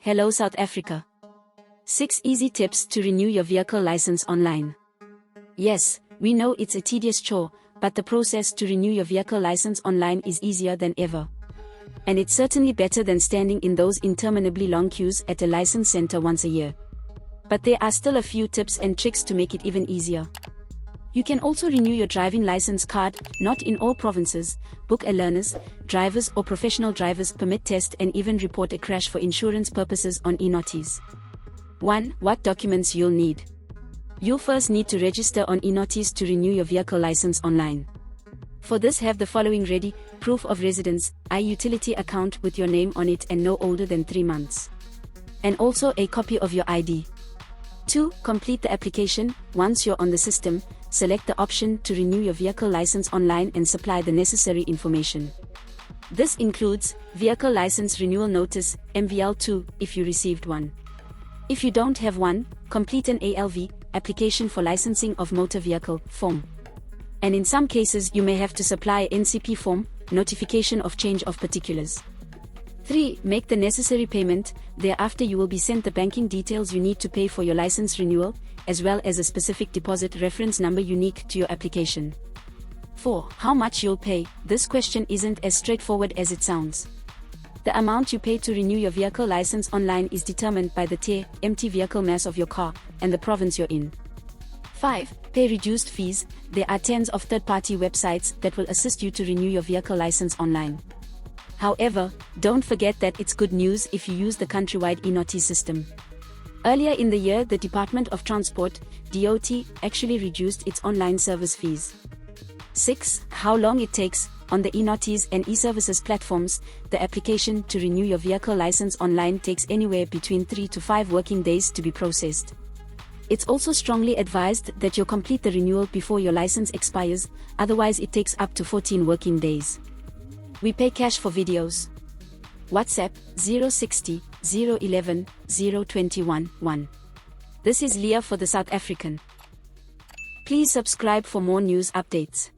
Hello South Africa. 6 easy tips to renew your vehicle license online. Yes, we know it's a tedious chore, but the process to renew your vehicle license online is easier than ever. And it's certainly better than standing in those interminably long queues at a license center once a year. But there are still a few tips and tricks to make it even easier. You can also renew your driving license card, not in all provinces, book a learner's, driver's or professional driver's permit test and even report a crash for insurance purposes on eNotice. 1. What documents you'll need. You'll first need to register on eNotice to renew your vehicle license online. For this, have the following ready: proof of residence, utility account with your name on it and no older than 3 months. And also a copy of your ID. 2. Complete the application. Once you're on the system, select the option to renew your vehicle license online and supply the necessary information. This includes vehicle license renewal notice, MVL2, if you received one. If you don't have one, complete an ALV, application for licensing of motor vehicle, form. And in some cases you may have to supply a NCP form, notification of change of particulars. 3. Make the necessary payment. Thereafter you will be sent the banking details you need to pay for your license renewal, as well as a specific deposit reference number unique to your application. 4. How much you'll pay. This question isn't as straightforward as it sounds. The amount you pay to renew your vehicle license online is determined by the tier, empty vehicle mass of your car, and the province you're in. 5. Pay reduced fees. There are tens of third-party websites that will assist you to renew your vehicle license online. However, don't forget that it's good news if you use the countrywide eNotice system. Earlier in the year, the Department of Transport, DOT, actually reduced its online service fees. 6. How long it takes. On the eNotice and eServices platforms, the application to renew your vehicle license online takes anywhere between 3 to 5 working days to be processed. It's also strongly advised that you complete the renewal before your license expires, otherwise it takes up to 14 working days. We pay cash for videos. WhatsApp 060 011 021 1. This is Leah for the South African. Please subscribe for more news updates.